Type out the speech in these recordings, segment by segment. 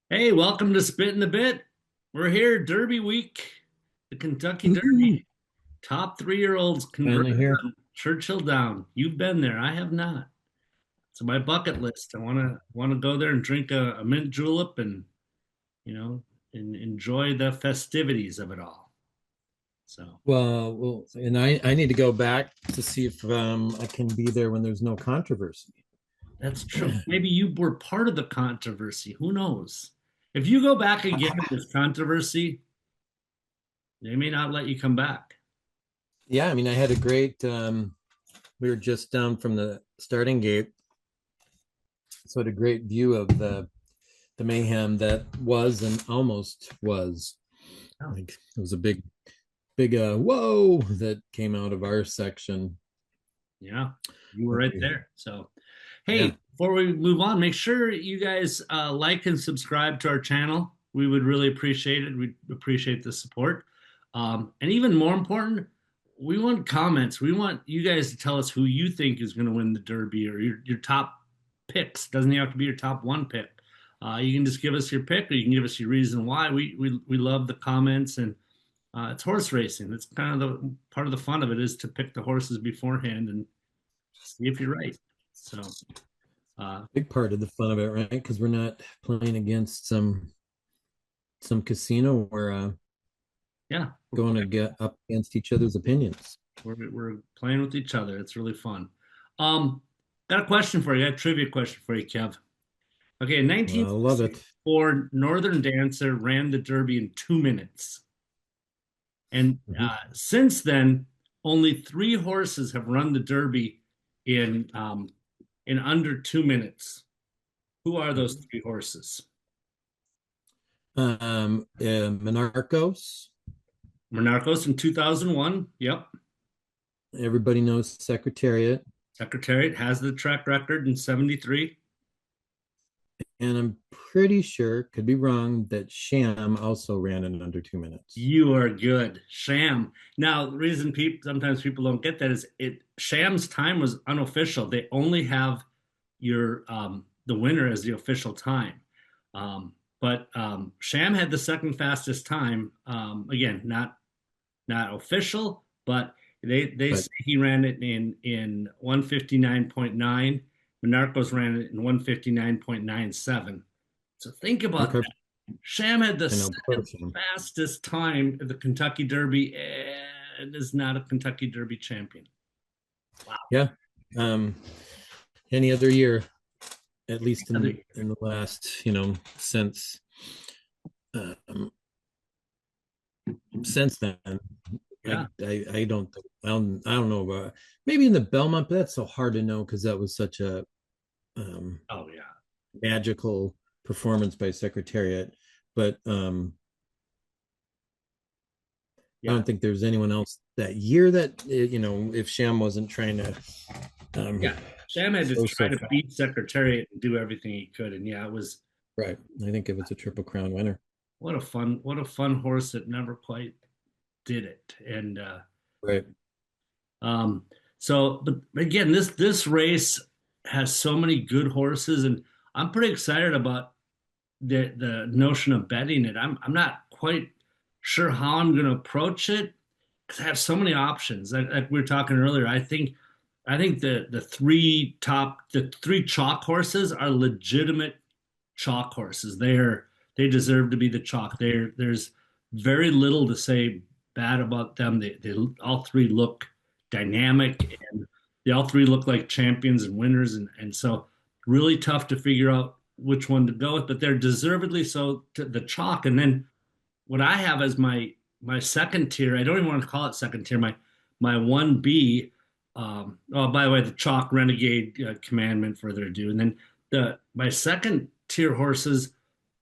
Hey, welcome to Spit in the Bit. We're here, Derby Week, the Kentucky Ooh, Derby. Top 3-year-olds finally converted here. on Churchill Down. You've been there. I have not. It's my bucket list. I want to go there and drink a mint julep and you know and enjoy the festivities of it all. So And I need to go back to see if I can be there when there's no controversy. that's true. Maybe you were part of the controversy. Who knows? If you go back again in this controversy, they may not let you come back. Yeah, I mean, I had a great. We were just down from the starting gate, so I had a great view of the mayhem that was and almost was. Oh, Like it was a big whoa that came out of our section. yeah, you were right there. So. Yeah, Hey, before we move on, make sure you guys like and subscribe to our channel. We would really appreciate it. We'd appreciate the support. And even more important, we want comments. We want you guys to tell us who you think is going to win the Derby or your top picks. Doesn't have to be your top one pick. You can just give us your pick, or you can give us your reason why. We love the comments, and it's horse racing. That's kind of the part of the fun of it is to pick the horses beforehand and see if you're right. So. Uh, big part of the fun of it, right? Because we're not playing against some casino where yeah, going to get up against each other's opinions. we're playing with each other. It's really fun. Um, got a question for you. Got a trivia question for you, Kev. Okay, in I love it. 1964, Northern Dancer ran the Derby in 2 minutes, and Mhm. since then, only three horses have run the Derby in in under 2 minutes. Who are those three horses? Monarchos. Monarchos in 2001. Yep. Everybody knows Secretariat, Secretariat has the track record in 73. and I'm pretty sure, could be wrong, that Sham also ran in under 2 minutes. You are good. Sham. Now, the reason people sometimes people don't get that is it Sham's time was unofficial. They only have your the winner as the official time. But Sham had the second fastest time. Again, not official, but they But say he ran it in 159.9. Monarcos ran it in 159.97. So think about okay, that. Sham had the I know poor second Sham. fastest time at the Kentucky Derby and is not a Kentucky Derby champion. Wow. Yeah. Um, any other year, at least in the last, um, since then, Yeah. I don't know about maybe in the Belmont, but that's so hard to know because that was such a um Oh yeah. magical performance by Secretariat. But I Yeah. don't think there's anyone else that year that if Sham wasn't trying to Yeah. Sham had to so try to fast. beat Secretariat and do everything he could. And yeah, it was Right. I think it was a Triple Crown winner. what a fun horse that never quite did it. And Right. um so but again, this race has so many good horses, and I'm pretty excited about the notion of betting it. I'm not quite sure how I'm going to approach it because I have so many options. Like we were talking earlier, I think the three chalk horses are legitimate chalk horses. They deserve to be the chalk. There's very little to say bad about them. They all three look dynamic, and they all three look like champions and winners, and so really tough to figure out which one to go with, but they're deservedly so to the chalk. And then what I have as my second tier, I don't even want to call it second tier, my 1B. Oh, by the way, the chalk renegade commandment, further ado. And then the my second tier horses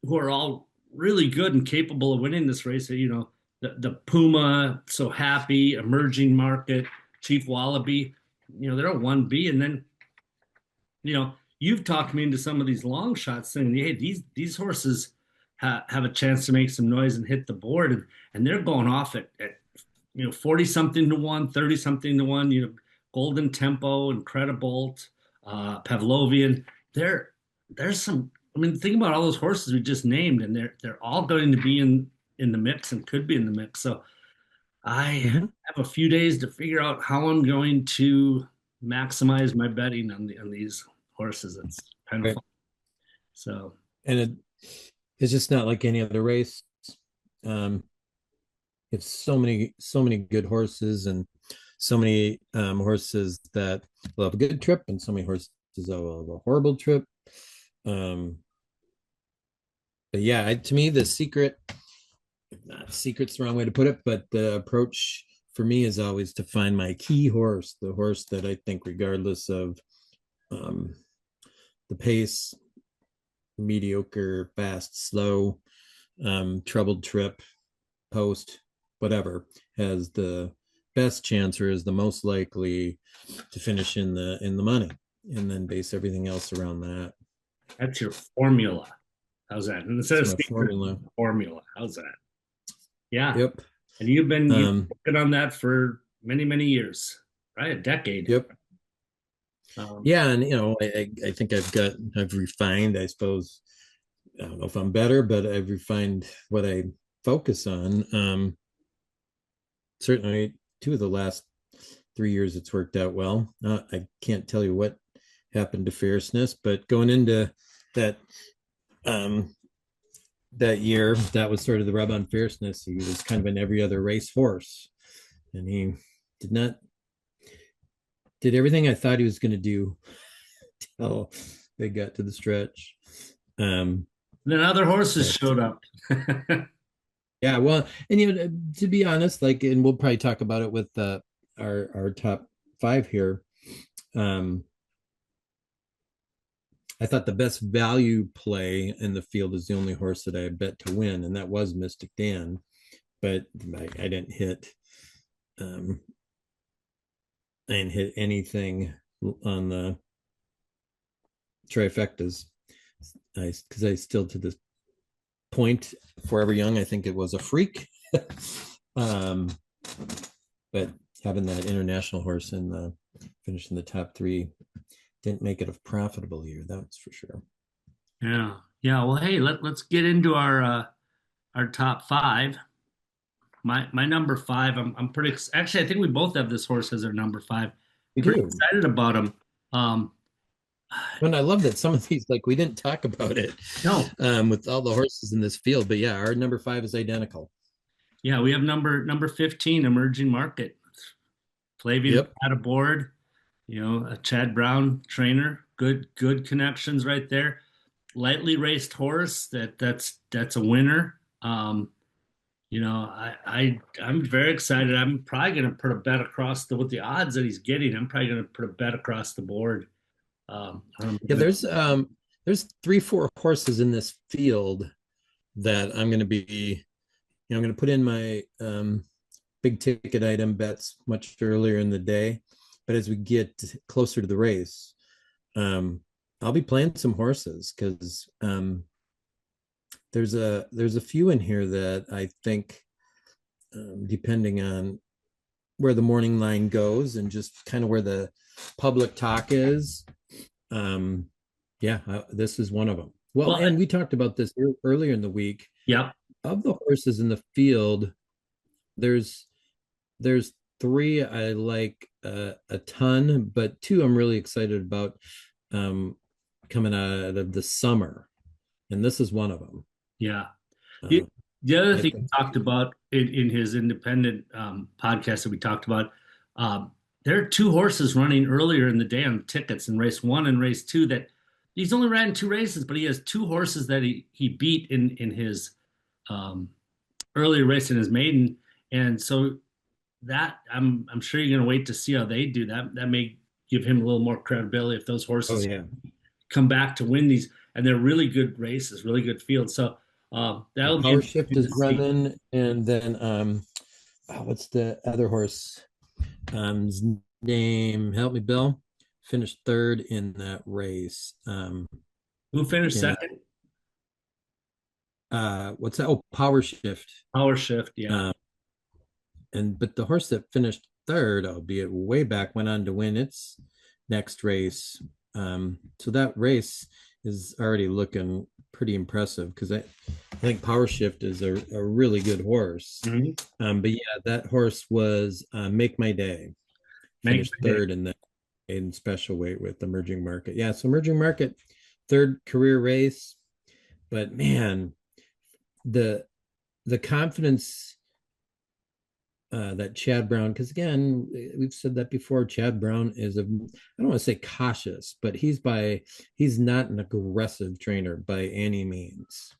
who are all really good and capable of winning this race. The Puma, So Happy, Emerging Market, Chief Wallaby. They're a 1B. And then you've talked me into some of these long shots saying, hey, these horses have a chance to make some noise and hit the board, and they're going off at 40 something to one, 30 something to one. Golden Tempo, Incredibolt, Pavlovian. There, there's some. I mean, think about all those horses we just named, and they're all going to be in the mix and could be in the mix. So I Mhm. have a few days to figure out how I'm going to maximize my betting on these horses. It's kind of Right. fun. So And it's just not like any other race. Um, it's so many good horses, and so many horses that will have a good trip, and so many horses that will have a horrible trip. Um, but yeah, to me, the secret, not secret's the wrong way to put it, but the approach for me is always to find my key horse, the horse that I think, regardless of um, the pace, mediocre, fast, slow, troubled trip, post, whatever, has the best chance or is the most likely to finish in the money, and then base everything else around that. that's your formula. How's that? And instead It's of my secret, formula. formula. How's that? Yeah. Yep. And you've been Um, working on that for many, many years, right? A decade. yep. Um, Yeah, and I think I've refined, I suppose. I don't know if I'm better, but I've refined what I focus on. Certainly, 2 of the last 3 years, it's worked out well. I can't tell you what happened to fierceness, but going into that um, that year, that was sort of the rub on fierceness. He was kind of an every other race horse, and he did not did everything I thought he was going to do till they got to the stretch. Um, then other horses but showed up. yeah, well, and to be honest, like, and we'll probably talk about it with our top five here. Um, I thought the best value play in the field is the only horse that I bet to win, and that was Mystic Dan. But I didn't hit, um, I didn't hit anything on the trifectas. Because I still, to this point, Forever Young, I think it was a freak. um, but having that international horse in the finish in the top three didn't make it a profitable year. That's for sure. Yeah. Yeah. Well, hey, let's get into our top five. My number five, I'm pretty actually I think we both have this horse as our number five. We Pretty do. excited about him. Um, And I love that some of these, like, we didn't talk about it no, with all the horses in this field, but yeah, our number five is identical. yeah, we have number 15, Emerging Market. Flavian Yep. had a board, a Chad Brown trainer, good connections right there. Lightly raced horse that's a winner. I'm very excited. I'm probably going to put a bet across with the odds that he's getting. I'm probably going to put a bet across the board. Yeah, there's 3, 4 horses in this field that I'm going to be, I'm going to put in my big ticket item bets much earlier in the day. But as we get closer to the race, um, I'll be playing some horses because there's a few in here that I think, depending on where the morning line goes and just kind of where the public talk is, um, yeah, this is one of them. Well, Well, and we talked about this earlier in the week. yep, Of the horses in the field, there's there's three I like a ton, but two I'm really excited about um, coming out of the summer, and this is one of them. yeah. The, Uh, the other I thing he think, talked about in his independent podcast that we talked about, um, there are two horses running earlier in the day on tickets in race one and race two that he's only ran two races, but he has two horses that he beat in his um, earlier race in his maiden, and so that I'm sure you're going to wait to see how they do. That may give him a little more credibility if those oh horses yeah, come back to win these, and they're really good races, really good fields. So that'll be Power Shift interesting to is see. running, and then what's the other horse? His name, help me, Bill. Finished third in that race. Who finished In second? what's that? Oh, Power Shift. Power Shift, yeah. Um, and but the horse that finished third, albeit way back, went on to win its next race. So that race is already looking pretty impressive because I think Power Shift is a really good horse. Mhm. But yeah, that horse was Make My Day, Make finished my day. third in special weight with Emerging Market. Yeah, so Emerging Market, third career race, but man, the the confidence that Chad Brown, because again, we've said that before. Chad Brown is I don't want to say cautious, but he's not an aggressive trainer by any means.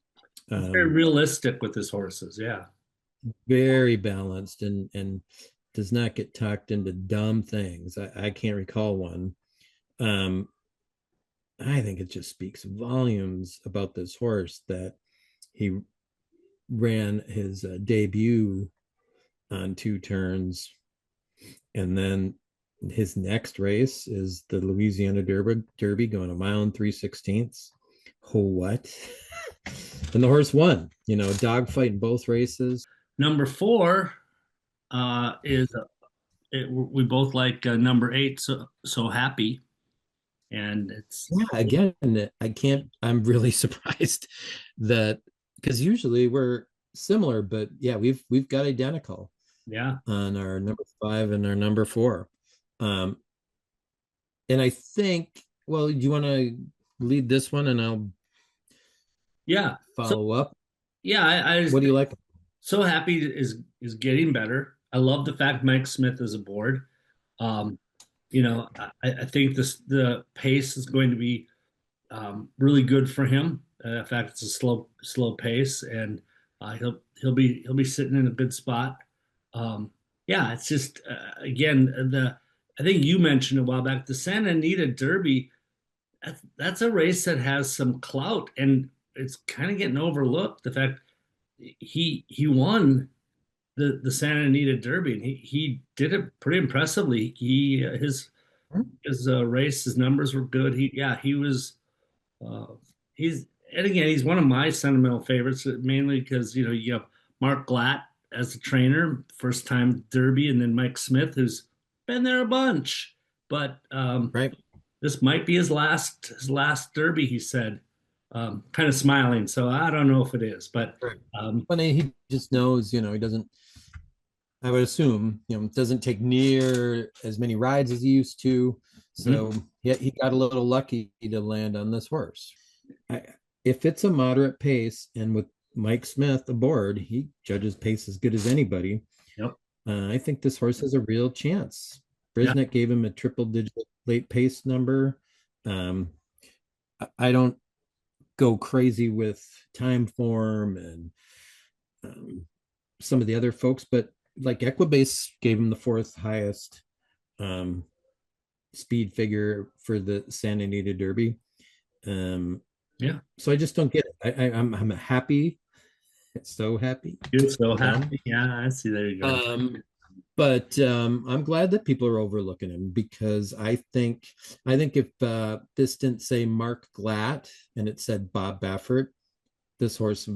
Very Um, realistic with his horses. Yeah. Very balanced and does not get tucked into dumb things. I can't recall one. Um, I think it just speaks volumes about this horse that he ran his debut on 2 turns, and then his next race is the Louisiana Derby going a mile and 3/16. Oh, what? And the horse won. Dogfight in both races. Number four is we both like number eight. So happy, and it's Yeah, again, I can't. I'm really surprised that because usually we're similar, but yeah, we've got identical yeah, on our number 5 and our number 4. Um, and I think, well, do you want to lead this one and I'll yeah. So follow up? yeah, I What do you like? so happy is getting better. I love the fact Mike Smith is aboard. Um, I think the pace is going to be really good for him. In fact, it's a slow pace, and he'll be sitting in a good spot. Um, yeah, it's just again the I think you mentioned a while back the Santa Anita Derby. That's a race that has some clout, and it's kind of getting overlooked. The fact he won the Santa Anita Derby, and he did it pretty impressively. His race, his numbers were good. He was uh, he's and again he's one of my sentimental favorites, mainly because you have Mark Glatt as a trainer, first time Derby, and then Mike Smith who's been there a bunch. But Right. this might be his last Derby, he said, kind of smiling. So I don't know if it is, but Right. um, But he just knows, he doesn't, I would assume, doesn't take near as many rides as he used to. mhm. So yeah, he got a little lucky to land on this horse. I, if it's a moderate pace and with Mike Smith aboard, he judges pace as good as anybody. Yep. I think this horse has a real chance. Yeah. Brisnet gave him a triple digit late pace number. Um, I don't go crazy with time form and um, some of the other folks, but like Equibase gave him the fourth highest um, speed figure for the Santa Anita Derby. Um, Yeah. so I just don't get it. I'm happy, so happy. You're so Dumb. happy. Yeah, I see. There you go. But I'm glad that people are overlooking him because I think if this didn't say Mark Glatt and it said Bob Baffert, this horse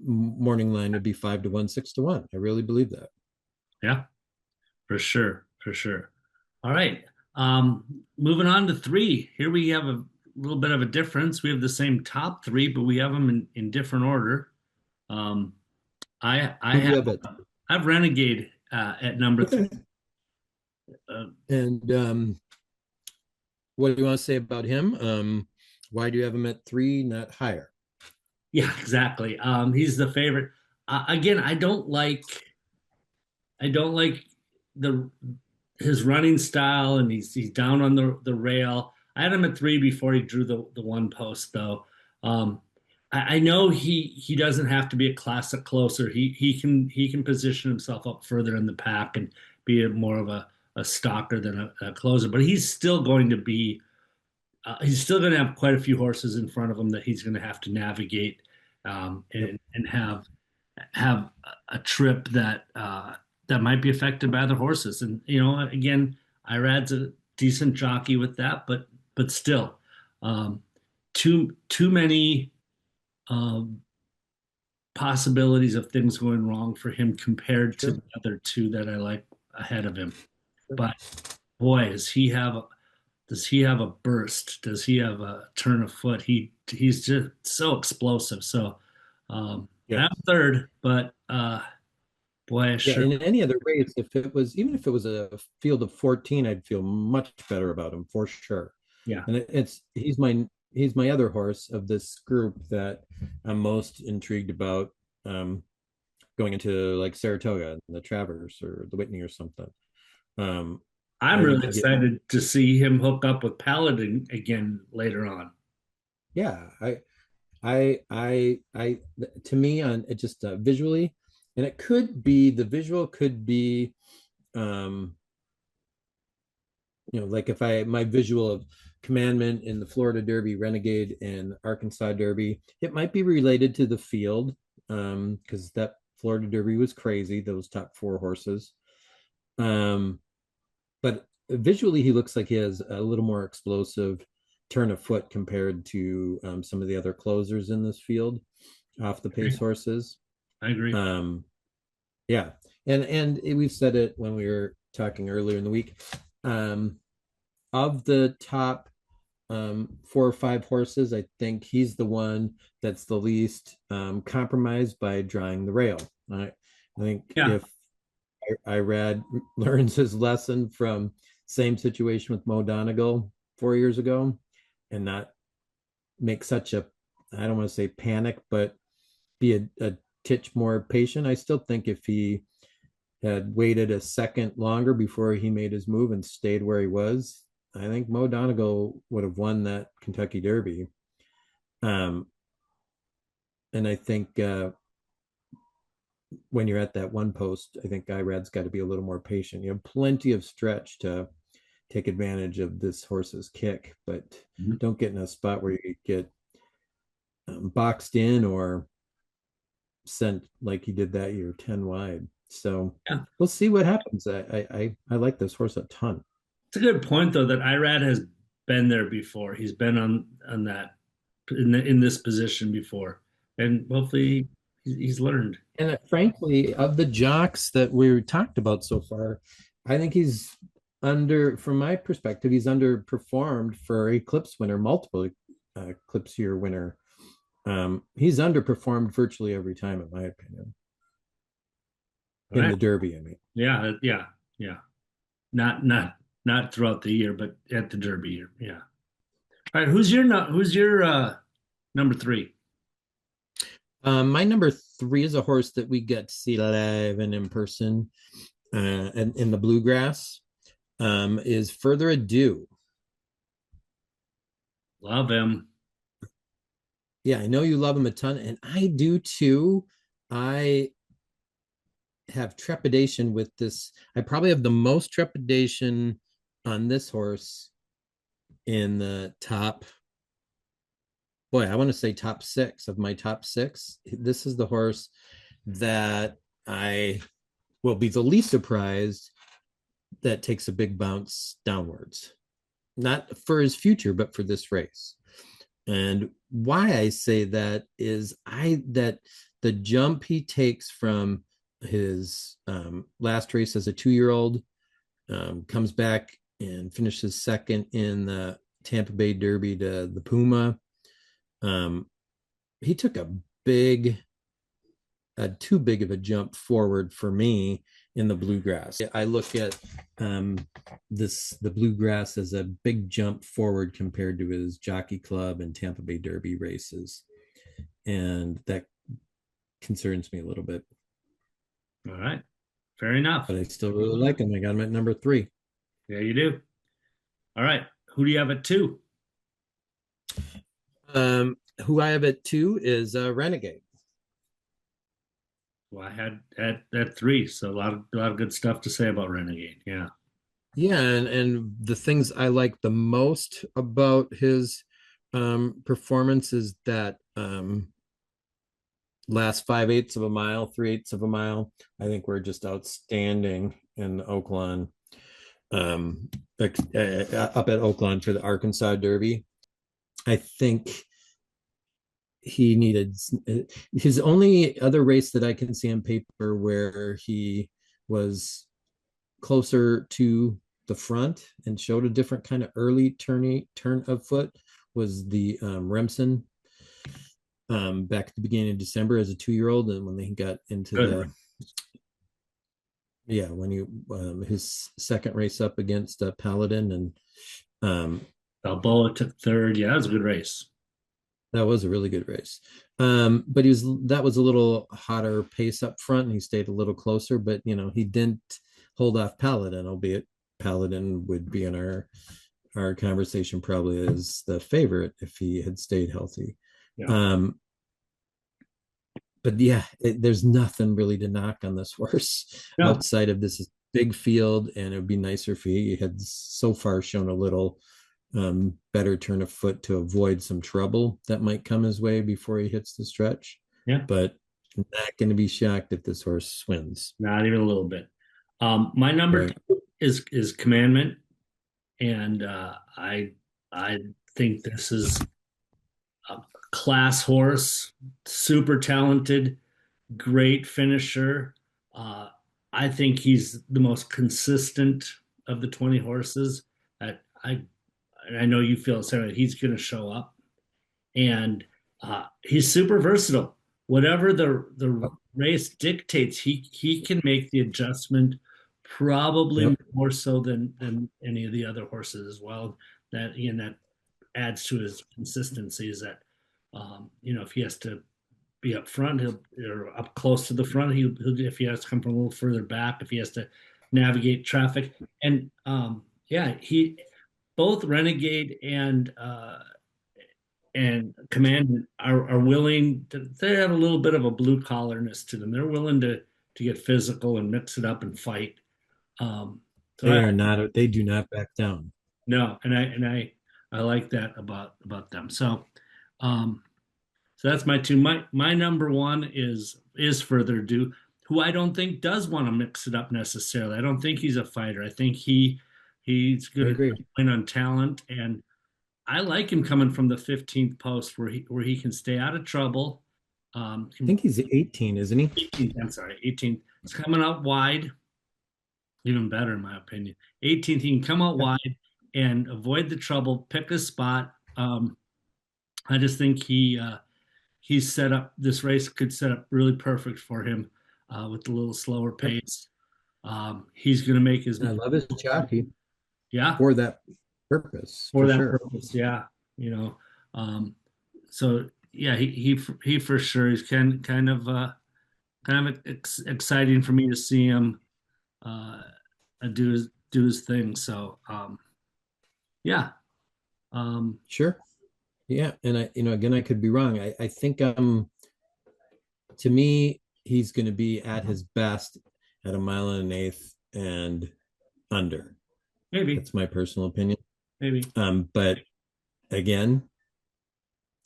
morning line would be 5-1, 6-1. I really believe that. Yeah, for sure. For sure. All right. Moving on to three. Here we have a little bit of a difference. We have the same top three, but we have them in different order. Um, I Who do have you have it? I've Renegade at number three. Okay. Uh, And what do you want to say about him? Why do you have him at 3, not higher? yeah, exactly. He's the favorite. Again, I don't like the his running style, and he's down on the rail. I had him at three before he drew the one post, though. Um, I know he doesn't have to be a classic closer. He can position himself up further in the pack and be more of a stalker than a closer. But he's still going to have quite a few horses in front of him that he's going to have to navigate Yep. and have a trip that might be affected by other horses. And again, Irad's a decent jockey with that, but still, um, too many um, possibilities of things going wrong for him compared to Sure. the other two that I like ahead of him. Sure. But boy, does he have a burst? Does he have a turn of foot? he's just so explosive. So Yeah. I'm third, but boy, I Yeah. sure, In any other race, if it was, even if it was a field of 14, I'd feel much better about him for sure. yeah. And he's my other horse of this group that I'm most intrigued about going into like Saratoga, the Travers or the Whitney or something. Um, I'm I think really he get excited to see him hook up with Paladin again later on. yeah, I to me on it just visually, and it could be the visual could be um like if I my visual of Commandment in the Florida Derby, Renegade and Arkansas Derby, it might be related to the field because that Florida Derby was crazy, those top four horses. Um, but visually he looks like he has a little more explosive turn of foot compared to some of the other closers in this field off the pace horses. I agree. Um, yeah, and we've said it when we were talking earlier in the week. Um, of the top four or five horses, I think he's the one that's the least compromised by drawing the rail. I think Yeah. if Irad learns his lesson from same situation with Mo Donegal 4 years ago and not make such a, I don't want to say panic, but be a titch more patient. I still think if he had waited a second longer before he made his move and stayed where he was, I think Mo Donegal would have won that Kentucky Derby. Um, and I think when you're at that one post, I think Irad's got to be a little more patient. You have plenty of stretch to take advantage of this horse's kick, but Mhm. don't get in a spot where you get boxed in or sent like he did that year 10 wide. So Yeah. we'll see what happens. I like this horse a ton. It's a good point though that Irad has been there before. He's been on that in this position before, and hopefully he's learned. And frankly, of the jocks that we talked about so far, I think he's from my perspective, he's underperformed for Eclipse winner, multiple Eclipse year winner. He's underperformed virtually every time, in my opinion, All in right. the Derby. I mean, Yeah. Yeah. Yeah. Not throughout the year, but at the Derby year. Yeah. All right. Who's your number three? my number three is a horse that we get to see live and in person, and in the bluegrass. Is Further Ado. Love him. Yeah, I know you love him a ton, and I do too. I have trepidation with this. I probably have the most trepidation on this horse in the top. Boy, I want to say top six of my top six. This is the horse that I will be the least surprised that takes a big bounce downwards. Not for his future, but for this race. And why I say that is that the jump he takes from his last race as a 2 year old, comes back and finishes second in the Tampa Bay Derby to the Puma. Um, he took big, too big of a jump forward for me in the bluegrass. I look at the bluegrass as a big jump forward compared to his Jockey Club and Tampa Bay Derby races, and that concerns me a little bit. All right. Fair enough. But I still really like him. I got him at number three. Yeah, you do. All right. Who do you have at two? Who I have at two is Renegade. Well, I had at three, so a lot of good stuff to say about Renegade. Yeah. Yeah, and the things I like the most about his performance is that last 5/8 of a mile, 3/8 of a mile. I think we're just outstanding in Oaklawn, up at Oaklawn for the Arkansas Derby. I think he needed his only other race that I can see on paper where he was closer to the front and showed a different kind of early turn of foot was the Remsen back at the beginning of December as a 2-year-old, and when they got into Good. the yeah, when he his second race up against Paladin, and um, Balboa took third. Yeah, that was a good race. that was a really good race. But that was a little hotter pace up front, and he stayed a little closer. But he didn't hold off Paladin, albeit Paladin would be in our conversation probably as the favorite if he had stayed healthy. Yeah. Um, but yeah, there's nothing really to knock on this horse No. outside of this big field, and it would be nicer if he had so far shown a little better turn of foot to avoid some trouble that might come his way before he hits the stretch. Yeah. But I'm not going to be shocked if this horse wins. Not even a little bit. My number Right. two is Commandment, and I think this is a class horse, super talented, great finisher. Uh, I think he's the most consistent of the 20 horses. That I know you feel so he's going to show up, and he's super versatile. Whatever the race dictates, he can make the adjustment. Probably Yep. more so than any of the other horses as well. That again, that adds to his consistency. Is that if he has to be up front, he'll or up close to the front. He'll if he has to come from a little further back, if he has to navigate traffic, and yeah, he both Renegade and Commandant are willing to. They have a little bit of a blue collarness to them. They're willing to get physical and mix it up and fight. Um, so They are not. They do not back down. no, and I like that about them. Um, so that's my two. My number one is Further Ado, who I don't think does want to mix it up necessarily. I don't think he's a fighter. I think he's I going to agree. win on talent, and I like him coming from the 15th post where he can stay out of trouble. I think he's 18, isn't he? 18th, I'm sorry, 18th. It's coming out wide, even better in my opinion. 18th, he can come out wide and avoid the trouble, pick a spot. I just think he's set up. This race could set up really perfect for him with the little slower Yep. pace. He's going to make his I love his jockey yeah for that purpose, for for that sure. purpose. Yeah, you know. Um, so yeah, he for sure. He's kind of exciting for me to see him uh, do his thing. So yeah, um, Sure. Yeah, and again, I could be wrong. I think to me, he's going to be at his best at a mile and an eighth and under. maybe That's my personal opinion. maybe But again,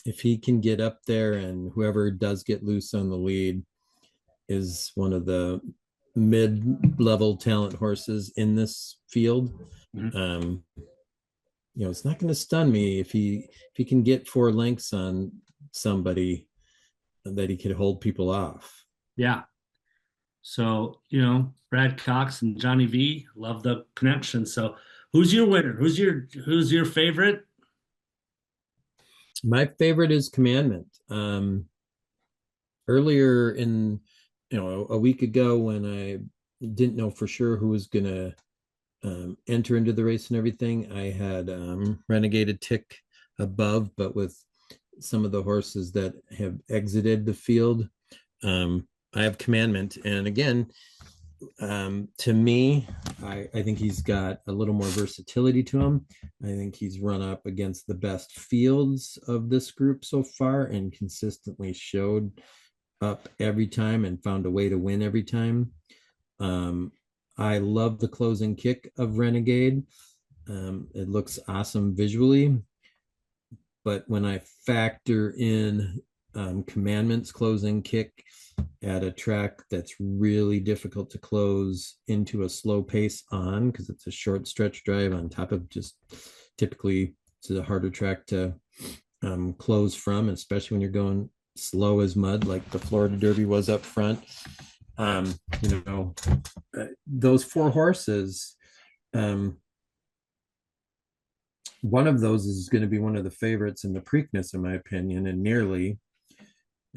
if he can get up there and whoever does get loose on the lead is one of the mid-level talent horses in this field, Mhm. um, it's not going to stun me if he can get 4 lengths on somebody that he could hold people off. Yeah. So Brad Cox and Johnny V love the connection. So who's your winner? Who's your favorite? My favorite is Commandment. Earlier in, a week ago when I didn't know for sure who was going to enter into the race and everything, I had Renegade tick above, but with some of the horses that have exited the field, I have Commandment. And again, to me, I think he's got a little more versatility to him. I think he's run up against the best fields of this group so far and consistently showed up every time and found a way to win every time. Um, I love the closing kick of Renegade. It looks awesome visually, but when I factor in Commandment's closing kick at a track that's really difficult to close into a slow pace on because it's a short stretch drive on top of just typically it's a harder track to close from, especially when you're going slow as mud like the Florida Derby was up front. Um, you know, those 4 horses, um, one of those is going to be one of the favorites in the Preakness, in my opinion, and nearly.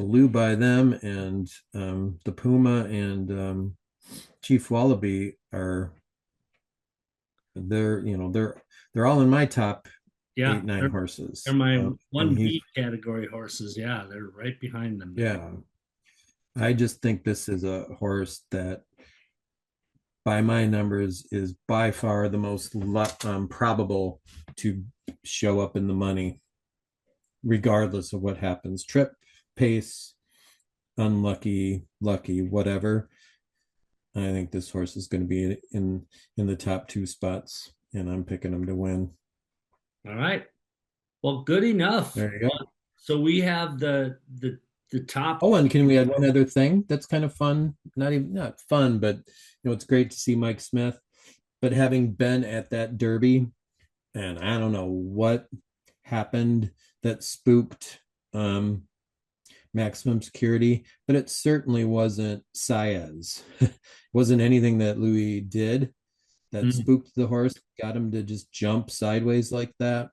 blew by them, and the Puma and Chief Wallaby are they're all in my top Yeah, 8, 9 they're horses. my And one he's B category horses. Yeah, they're right behind them. yeah, I just think this is a horse that, by my numbers, is by far the most probable to show up in the money, regardless of what happens. Trip, pace, unlucky, lucky, whatever. I think this horse is going to be in the top 2 spots, and I'm picking him to win. All right. Well, good enough. There you go. So we have the top. Oh, and can we add one other thing that's kind of fun? Not fun, but it's great to see Mike Smith. But having been at that Derby, and I don't know what happened that spooked maximum security, but it certainly wasn't Saez. It wasn't anything that Louis did that spooked the horse, got him to just jump sideways like that.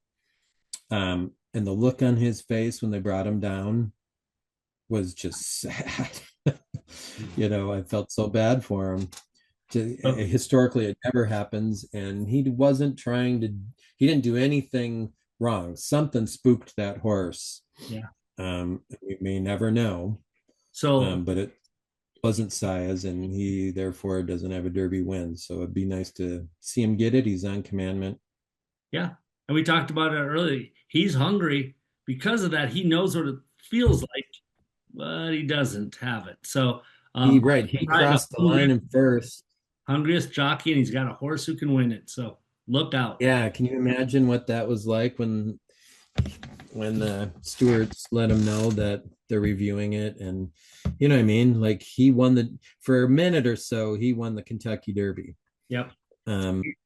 And the look on his face when they brought him down was just sad. I felt so bad for him. Historically, it never happens, and he didn't do anything wrong. Something spooked that horse. Yeah. We may never know. So, but it wasn't Saez, and he therefore doesn't have a Derby win. So it'd be nice to see him get it. He's on Commandment. yeah. And we talked about it earlier. He's hungry. Because of that, he knows what it feels like, but he doesn't have it. So, He crossed the line in first. Hungriest jockey, and he's got a horse who can win it. So look out. Yeah, can you imagine what that was like when the stewards let him know that they're reviewing it? And you know what I mean? Like, he won for a minute or so, he won the Kentucky Derby. Yep.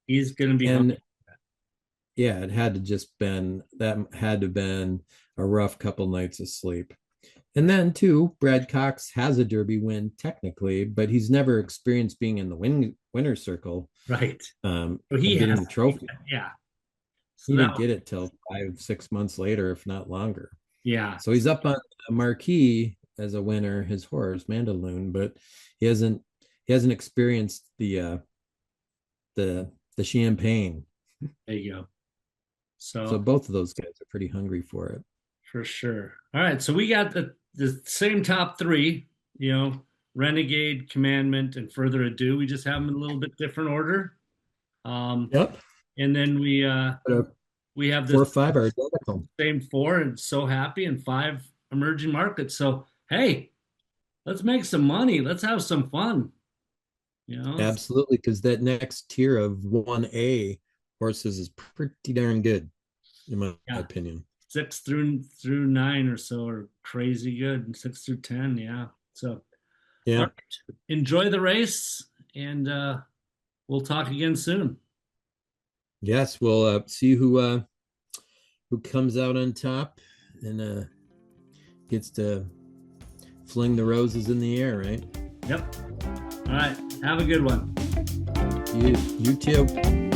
He's gonna be and yeah, it had to been a rough couple nights of sleep. And then too, Brad Cox has a Derby win technically, but he's never experienced being in the winner's circle. Right. So he getting the trophy. Yeah. So he didn't get it till 5-6 months later, if not longer. Yeah. So he's up on a marquee as a winner, his horse, Mandaloun, but he hasn't experienced the champagne. There you go. So both of those guys are pretty hungry for it. For sure. All right. So we got the same top 3, Renegade, Commandment, and Further Ado. We just have them in a little bit different order. Yep. And then we have the 4 or 5 are identical. Same 4, and So Happy, and 5 emerging markets. So hey, let's make some money. Let's have some fun. Absolutely, because that next tier of 1A horses is pretty darn good, in my opinion. 6 through 9 or so are crazy good, and 6 through 10, yeah. So yeah, right. Enjoy the race, and we'll talk again soon. Yes, we'll see who comes out on top and gets to fling the roses in the air, right? Yep. All right. Have a good one. You too.